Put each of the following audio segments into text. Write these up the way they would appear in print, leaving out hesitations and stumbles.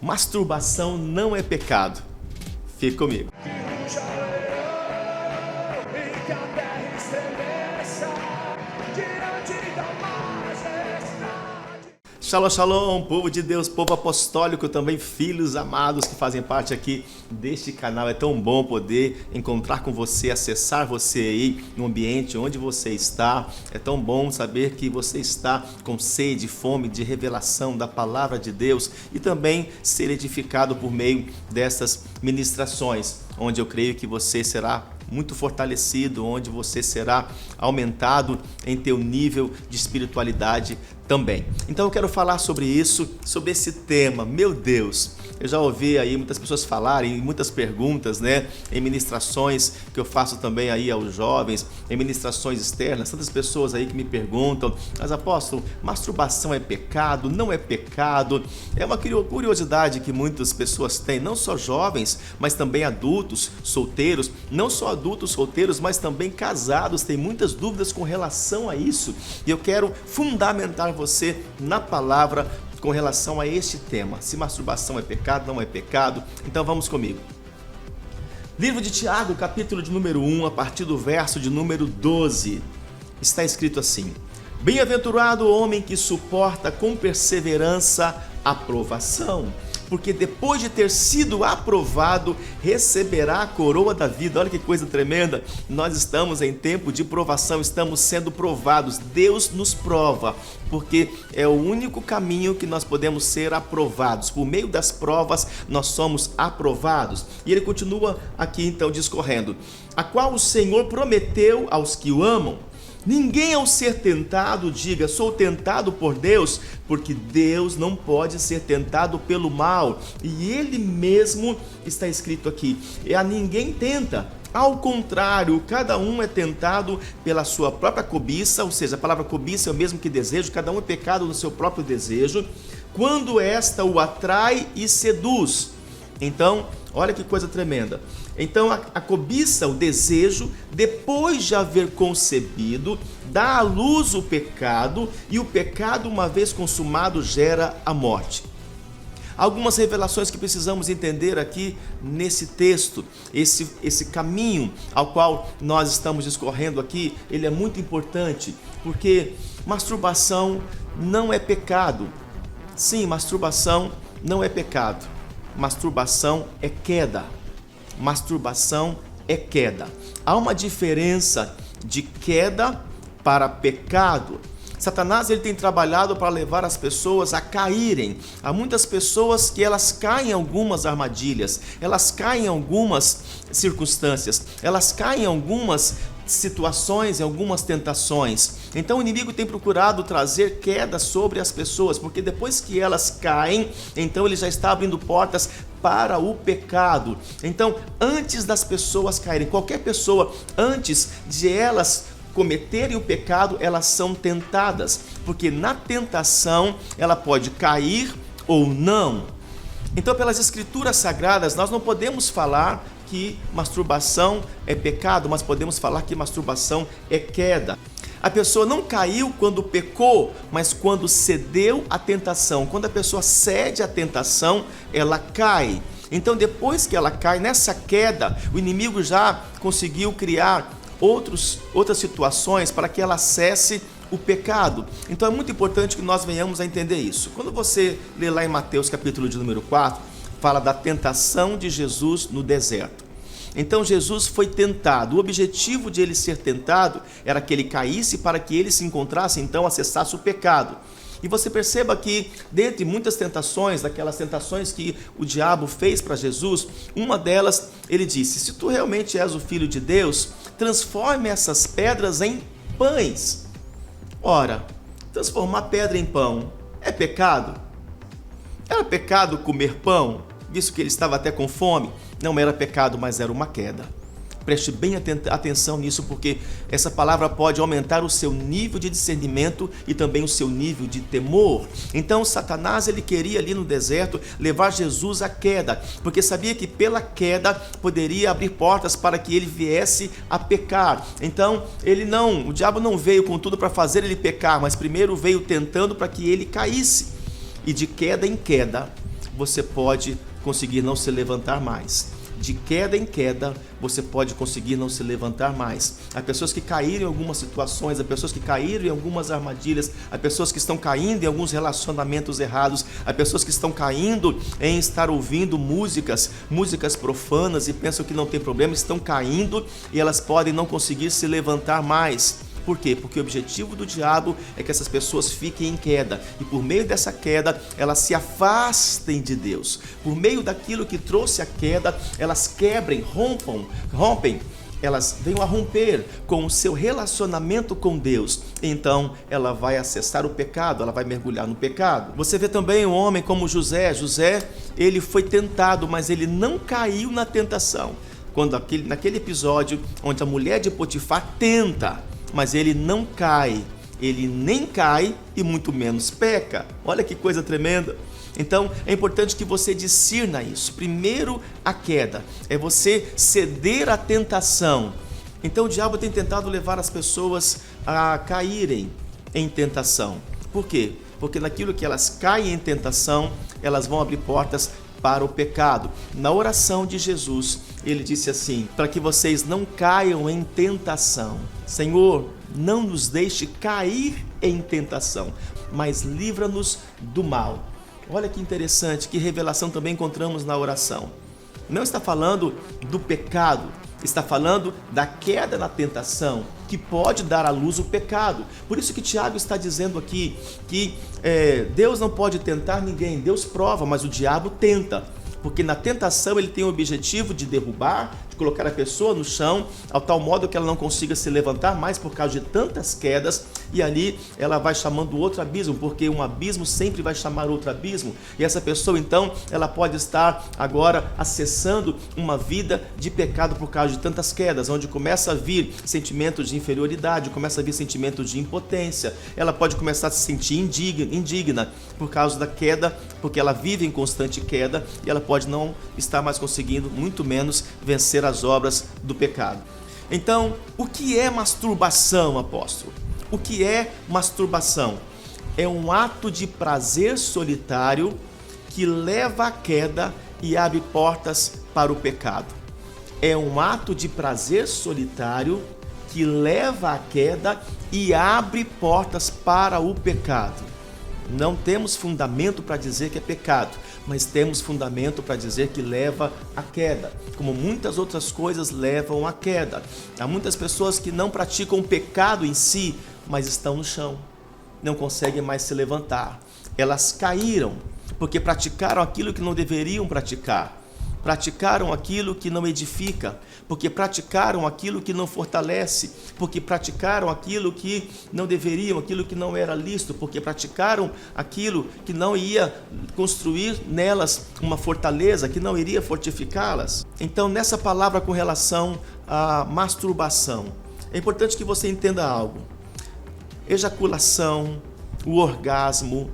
Masturbação não é pecado. Fique comigo. Shalom, shalom, povo de Deus, povo apostólico, também filhos amados que fazem parte aqui deste canal. É tão bom poder encontrar com você, acessar você aí no ambiente onde você está. É tão bom saber que você está com sede, fome de revelação da palavra de Deus e também ser edificado por meio dessas ministrações, onde eu creio que você será muito fortalecido, onde você será aumentado em teu nível de espiritualidade também. Então eu quero falar sobre isso, sobre esse tema. Meu Deus, eu já ouvi aí muitas pessoas falarem, muitas perguntas, né, em ministrações que eu faço também aí aos jovens, em ministrações externas, tantas pessoas aí que me perguntam: mas apóstolo, masturbação é pecado? Não é pecado? É uma curiosidade que muitas pessoas têm, não só jovens, mas também adultos, solteiros, não só adultos solteiros, mas também casados, têm muitas dúvidas com relação a isso. E eu quero fundamentar você na palavra com relação a este tema. Se masturbação é pecado, não é pecado. Então vamos comigo. Livro de Tiago, capítulo de número 1, a partir do verso de número 12. Está escrito assim: bem-aventurado o homem que suporta com perseverança a provação, porque depois de ter sido aprovado, receberá a coroa da vida. Olha que coisa tremenda, nós estamos em tempo de provação, estamos sendo provados, Deus nos prova, porque é o único caminho que nós podemos ser aprovados, por meio das provas nós somos aprovados. E ele continua aqui então discorrendo: a qual o Senhor prometeu aos que o amam. Ninguém ao ser tentado diga: sou tentado por Deus, porque Deus não pode ser tentado pelo mal, e Ele mesmo, está escrito aqui, a ninguém tenta. Ao contrário, cada um é tentado pela sua própria cobiça, ou seja, a palavra cobiça é o mesmo que desejo, cada um é pecado no seu próprio desejo, quando esta o atrai e seduz. Então, olha que coisa tremenda. Então a cobiça, o desejo, depois de haver concebido, dá à luz o pecado, e o pecado, uma vez consumado, gera a morte. Algumas revelações que precisamos entender aqui nesse texto, esse caminho ao qual nós estamos discorrendo aqui, ele é muito importante, porque masturbação não é pecado. Sim, masturbação não é pecado. Masturbação é queda. Masturbação é queda. Há uma diferença de queda para pecado. Satanás, ele tem trabalhado para levar as pessoas a caírem. Há muitas pessoas que elas caem em algumas armadilhas, elas caem em algumas circunstâncias, elas caem em algumas situações, em algumas tentações. Então o inimigo tem procurado trazer queda sobre as pessoas, porque depois que elas caem, então ele já está abrindo portas para o pecado. Então, antes das pessoas caírem, qualquer pessoa, antes de elas cometerem o pecado, elas são tentadas, porque na tentação ela pode cair ou não. Então, pelas escrituras sagradas, nós não podemos falar que masturbação é pecado, mas podemos falar que masturbação é queda. A pessoa não caiu quando pecou, mas quando cedeu à tentação. Quando a pessoa cede à tentação, ela cai. Então, depois que ela cai, nessa queda, o inimigo já conseguiu criar outras situações para que ela acesse o pecado. Então é muito importante que nós venhamos a entender isso. Quando você lê lá em Mateus capítulo de número 4, fala da tentação de Jesus no deserto. Então Jesus foi tentado. O objetivo de ele ser tentado era que ele caísse para que ele se encontrasse, então acessasse o pecado. E você perceba que, dentre muitas tentações, daquelas tentações que o diabo fez para Jesus, uma delas, ele disse: se tu realmente és o Filho de Deus, transforme essas pedras em pães. Ora, transformar pedra em pão é pecado? Era pecado comer pão, visto que ele estava até com fome? Não era pecado, mas era uma queda. Preste bem atenção nisso, porque essa palavra pode aumentar o seu nível de discernimento e também o seu nível de temor. Então Satanás, ele queria ali no deserto levar Jesus à queda, porque sabia que pela queda poderia abrir portas para que ele viesse a pecar. Então o diabo não veio com tudo para fazer ele pecar, mas primeiro veio tentando para que ele caísse. E de queda em queda, você pode conseguir não se levantar mais. De queda em queda, você pode conseguir não se levantar mais. Há pessoas que caíram em algumas situações, há pessoas que caíram em algumas armadilhas, há pessoas que estão caindo em alguns relacionamentos errados, há pessoas que estão caindo em estar ouvindo músicas profanas e pensam que não tem problema, estão caindo e elas podem não conseguir se levantar mais. Por quê? Porque o objetivo do diabo é que essas pessoas fiquem em queda e por meio dessa queda elas se afastem de Deus. Por meio daquilo que trouxe a queda, elas quebrem, rompem, elas venham a romper com o seu relacionamento com Deus. Então ela vai acessar o pecado, ela vai mergulhar no pecado. Você vê também um homem como José. José, ele foi tentado, mas ele não caiu na tentação. Naquele episódio onde a mulher de Potifar tenta, mas ele não cai, ele nem cai e muito menos peca. Olha que coisa tremenda. Então é importante que você discirna isso. Primeiro, a queda é você ceder à tentação. Então o diabo tem tentado levar as pessoas a caírem em tentação. Por quê? Porque naquilo que elas caem em tentação, elas vão abrir portas para o pecado. Na oração de Jesus, ele disse assim: para que vocês não caiam em tentação. Senhor, não nos deixe cair em tentação, mas livra-nos do mal. Olha que interessante, que revelação também encontramos na oração. Não está falando do pecado, está falando da queda na tentação, que pode dar à luz o pecado. Por isso que Tiago está dizendo aqui que Deus não pode tentar ninguém, Deus prova, mas o diabo tenta. Porque na tentação ele tem o objetivo de derrubar, de colocar a pessoa no chão, ao tal modo que ela não consiga se levantar mais por causa de tantas quedas, e ali ela vai chamando outro abismo, porque um abismo sempre vai chamar outro abismo, e essa pessoa então, ela pode estar agora acessando uma vida de pecado por causa de tantas quedas, onde começa a vir sentimentos de inferioridade, começa a vir sentimentos de impotência, ela pode começar a se sentir indigna por causa da queda, porque ela vive em constante queda, e ela pode não estar mais conseguindo, muito menos, vencer as obras do pecado. Então, o que é masturbação, apóstolo? O que é masturbação? É um ato de prazer solitário que leva à queda e abre portas para o pecado. É um ato de prazer solitário que leva à queda e abre portas para o pecado. Não temos fundamento para dizer que é pecado, mas temos fundamento para dizer que leva à queda, como muitas outras coisas levam à queda. Há muitas pessoas que não praticam o pecado em si, mas estão no chão, não conseguem mais se levantar. Elas caíram porque praticaram aquilo que não deveriam praticar. Praticaram aquilo que não edifica, porque praticaram aquilo que não fortalece, porque praticaram aquilo que não deveriam, aquilo que não era lícito, porque praticaram aquilo que não ia construir nelas uma fortaleza, que não iria fortificá-las. Então, nessa palavra com relação à masturbação, é importante que você entenda algo. Ejaculação, o orgasmo,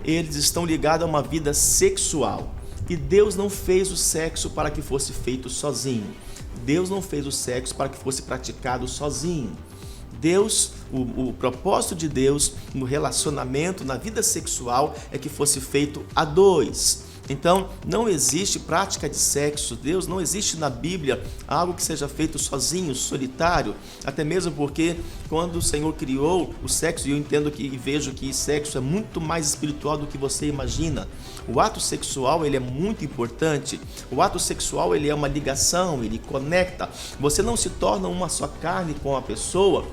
eles estão ligados a uma vida sexual. E Deus não fez o sexo para que fosse feito sozinho. Deus não fez o sexo para que fosse praticado sozinho. Deus, o propósito de Deus no relacionamento, na vida sexual, é que fosse feito a dois. Então, não existe prática de sexo, Deus não existe na Bíblia algo que seja feito sozinho, solitário, até mesmo porque quando o Senhor criou o sexo, e eu entendo que e vejo que sexo é muito mais espiritual do que você imagina. O ato sexual, ele é muito importante. O ato sexual, ele é uma ligação, ele conecta. Você não se torna uma só carne com a pessoa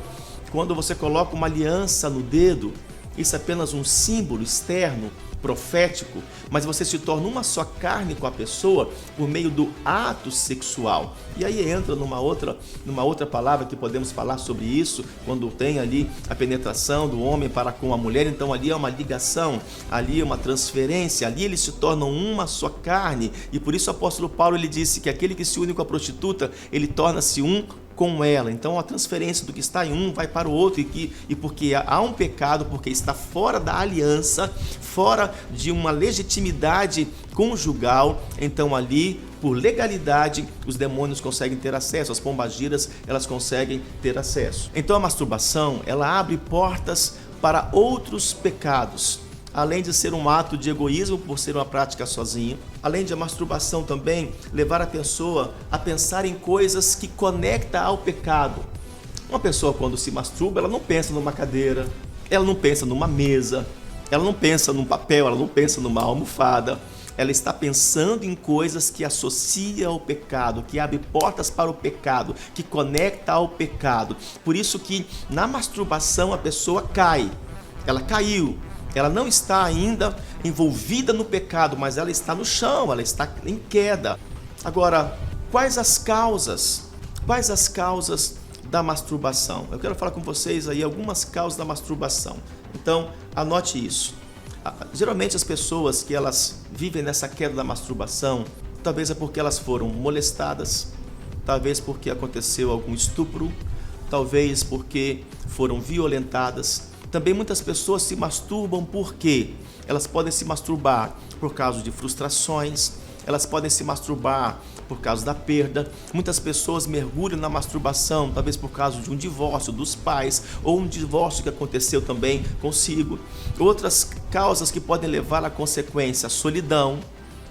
quando você coloca uma aliança no dedo. Isso é apenas um símbolo externo, profético, mas você se torna uma só carne com a pessoa por meio do ato sexual. E aí entra numa outra palavra que podemos falar sobre isso, quando tem ali a penetração do homem para com a mulher, então ali é uma ligação, ali é uma transferência, ali eles se tornam uma só carne, e por isso o apóstolo Paulo ele disse que aquele que se une com a prostituta, ele torna-se um com ela. Então a transferência do que está em um vai para o outro, e porque há um pecado, porque está fora da aliança, fora de uma legitimidade conjugal, então ali por legalidade os demônios conseguem ter acesso, as pombagiras elas conseguem ter acesso. Então a masturbação ela abre portas para outros pecados. além de ser um ato de egoísmo por ser uma prática sozinho, além de a masturbação também levar a pessoa a pensar em coisas que conecta ao pecado. Uma pessoa quando se masturba, ela não pensa numa cadeira, ela não pensa numa mesa, ela não pensa num papel, ela não pensa numa almofada. Ela está pensando em coisas que associa ao pecado, que abre portas para o pecado, que conecta ao pecado. Por isso que na masturbação a pessoa cai. Ela caiu. Ela não está ainda envolvida no pecado, mas ela está no chão, ela está em queda. Agora, quais as causas? Quais as causas da masturbação? Eu quero falar com vocês aí algumas causas da masturbação. Então, anote isso. Geralmente as pessoas que elas vivem nessa queda da masturbação, talvez é porque elas foram molestadas, talvez porque aconteceu algum estupro, talvez porque foram violentadas. Também muitas pessoas se masturbam porque elas podem se masturbar por causa de frustrações, elas podem se masturbar por causa da perda. Muitas pessoas mergulham na masturbação, talvez por causa de um divórcio dos pais, ou um divórcio que aconteceu também consigo. Outras causas que podem levar à consequência, a solidão.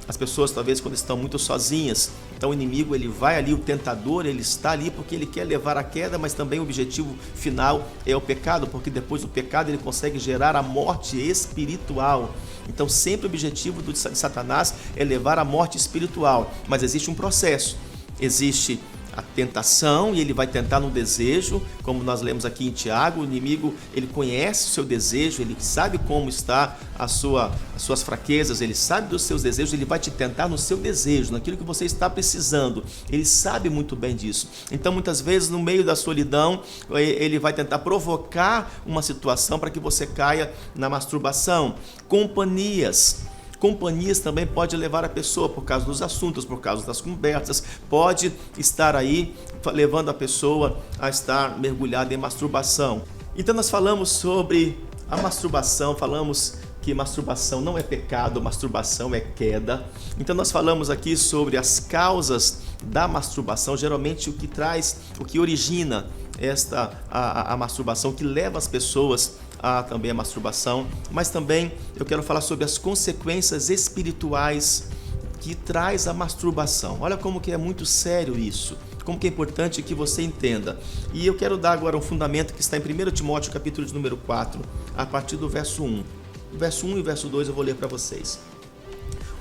As pessoas talvez quando estão muito sozinhas, então o inimigo ele vai ali, o tentador ele está ali porque ele quer levar à queda, mas também o objetivo final é o pecado, porque depois do pecado ele consegue gerar a morte espiritual. Então sempre o objetivo de Satanás é levar à morte espiritual, mas existe um processo, existe a tentação e ele vai tentar no desejo, como nós lemos aqui em Tiago, o inimigo ele conhece o seu desejo, ele sabe como está as suas fraquezas, ele sabe dos seus desejos, ele vai te tentar no seu desejo, naquilo que você está precisando, ele sabe muito bem disso. Então muitas vezes no meio da solidão ele vai tentar provocar uma situação para que você caia na masturbação. Companhias também pode levar a pessoa por causa dos assuntos, por causa das conversas, pode estar aí levando a pessoa a estar mergulhada em masturbação. Então nós falamos sobre a masturbação, falamos que masturbação não é pecado, masturbação é queda. Então nós falamos aqui sobre as causas da masturbação, geralmente o que origina a masturbação, que leva as pessoas também a masturbação, mas também eu quero falar sobre as consequências espirituais que traz a masturbação. Olha como que é muito sério isso, como que é importante que você entenda. E eu quero dar agora um fundamento que está em 1 Timóteo, capítulo de número 4, a partir do verso 1. O verso 1 e o verso 2 eu vou ler para vocês.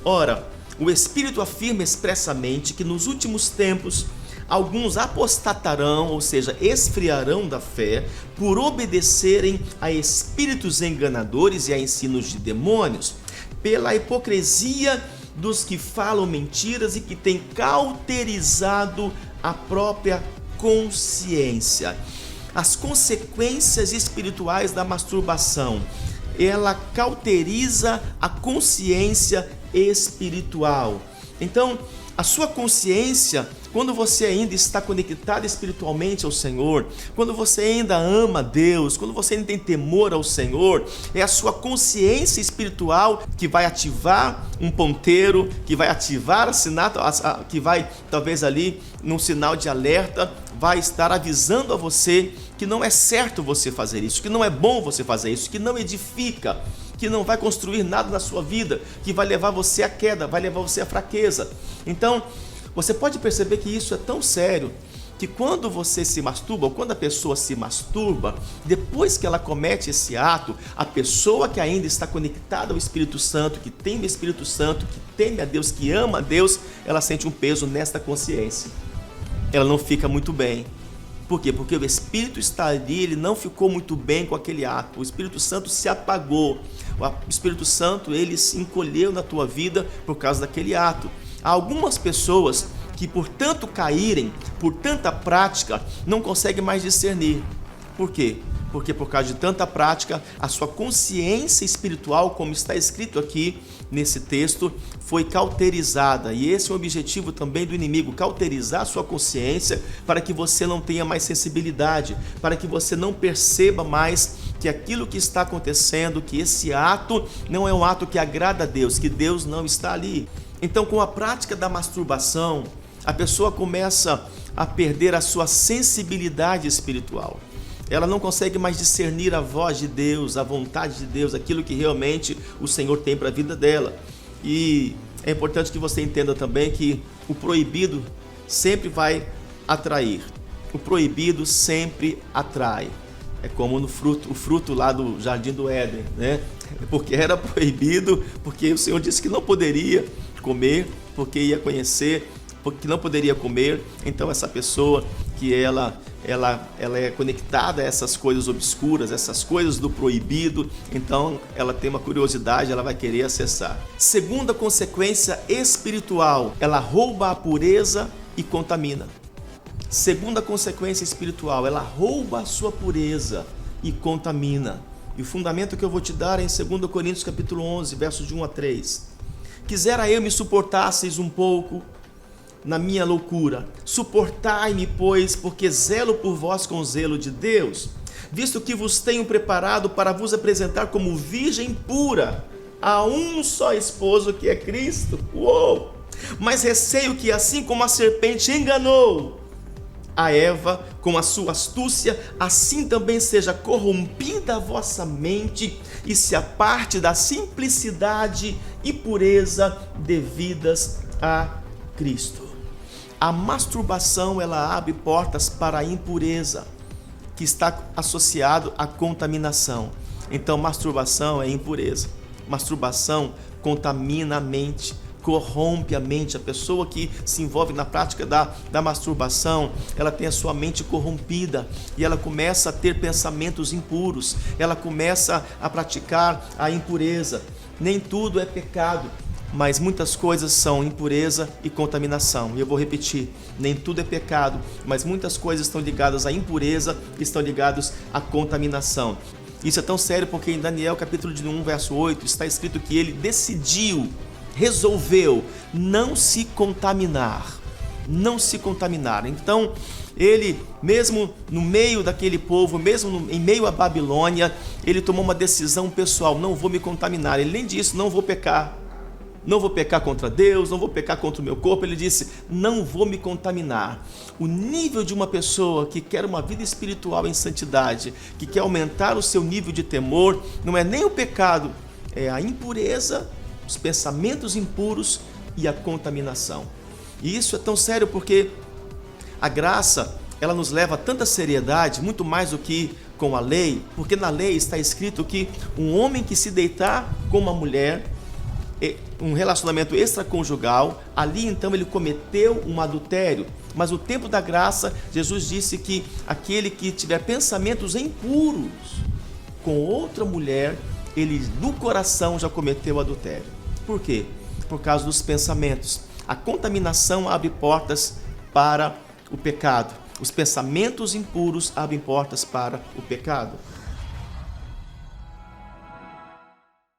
Ora, o Espírito afirma expressamente que nos últimos tempos alguns apostatarão, ou seja, esfriarão da fé, por obedecerem a espíritos enganadores e a ensinos de demônios, pela hipocrisia dos que falam mentiras e que têm cauterizado a própria consciência. As consequências espirituais da masturbação, ela cauteriza a consciência espiritual. Então, a sua consciência, quando você ainda está conectado espiritualmente ao Senhor, quando você ainda ama Deus, quando você ainda tem temor ao Senhor, é a sua consciência espiritual que vai ativar um ponteiro, que vai ativar que vai talvez ali num sinal de alerta, vai estar avisando a você que não é certo você fazer isso, que não é bom você fazer isso, que não edifica, que não vai construir nada na sua vida, que vai levar você à queda, vai levar você à fraqueza. Então, você pode perceber que isso é tão sério, que quando você se masturba, ou quando a pessoa se masturba, depois que ela comete esse ato, a pessoa que ainda está conectada ao Espírito Santo, que tem o Espírito Santo, que teme a Deus, que ama a Deus, ela sente um peso nesta consciência. Ela não fica muito bem. Por quê? Porque o Espírito está ali, ele não ficou muito bem com aquele ato. O Espírito Santo se apagou. O Espírito Santo, ele se encolheu na tua vida por causa daquele ato. Há algumas pessoas que por tanto caírem, por tanta prática, não conseguem mais discernir. Por quê? Porque por causa de tanta prática, a sua consciência espiritual, como está escrito aqui nesse texto, foi cauterizada. E esse é o objetivo também do inimigo, cauterizar a sua consciência para que você não tenha mais sensibilidade, para que você não perceba mais que aquilo que está acontecendo, que esse ato não é um ato que agrada a Deus, que Deus não está ali. Então, com a prática da masturbação, a pessoa começa a perder a sua sensibilidade espiritual. Ela não consegue mais discernir a voz de Deus, a vontade de Deus, aquilo que realmente o Senhor tem para a vida dela. E é importante que você entenda também que o proibido sempre vai atrair. O proibido sempre atrai. É como no fruto, o fruto lá do Jardim do Éden, né? Porque era proibido, porque o Senhor disse que não poderia comer, porque ia conhecer, porque não poderia comer. Então essa pessoa que ela é conectada a essas coisas obscuras, essas coisas do proibido, então ela tem uma curiosidade, ela vai querer acessar. Segunda consequência espiritual, ela rouba a pureza e contamina. Segunda consequência espiritual, ela rouba a sua pureza e contamina. E o fundamento que eu vou te dar é em 2 Coríntios capítulo 11, versos de 1 a 3. Quisera eu me suportasseis um pouco na minha loucura. Suportai-me, pois, porque zelo por vós com zelo de Deus, visto que vos tenho preparado para vos apresentar como virgem pura a um só esposo, que é Cristo. Uou! Mas receio que, assim como a serpente enganou a Eva com a sua astúcia, assim também seja corrompida a vossa mente e se aparte da simplicidade e pureza devidas a Cristo. A masturbação, ela abre portas para a impureza, que está associado à contaminação. Então, masturbação é impureza. Masturbação contamina a mente, corrompe a mente. A pessoa que se envolve na prática da masturbação, ela tem a sua mente corrompida e ela começa a ter pensamentos impuros, ela começa a praticar a impureza. Nem tudo é pecado, mas muitas coisas são impureza e contaminação. E eu vou repetir, nem tudo é pecado, mas muitas coisas estão ligadas à impureza e estão ligadas à contaminação. Isso é tão sério porque em Daniel capítulo 1, verso 8, está escrito que ele resolveu não se contaminar. Não se contaminar. Então, ele, mesmo no meio daquele povo, mesmo em meio à Babilônia, ele tomou uma decisão pessoal: não vou me contaminar. Ele nem disse, não vou pecar. Não vou pecar contra Deus, não vou pecar contra o meu corpo. Ele disse, não vou me contaminar. O nível de uma pessoa que quer uma vida espiritual em santidade, que quer aumentar o seu nível de temor, não é nem o pecado, é a impureza, os pensamentos impuros e a contaminação. E isso é tão sério porque a graça, ela nos leva a tanta seriedade, muito mais do que com a lei, porque na lei está escrito que um homem que se deitar com uma mulher, um relacionamento extraconjugal, ali então ele cometeu um adultério. Mas no tempo da graça, Jesus disse que aquele que tiver pensamentos impuros com outra mulher, ele no coração já cometeu adultério. Por quê? Por causa dos pensamentos. A contaminação abre portas para o pecado. Os pensamentos impuros abrem portas para o pecado.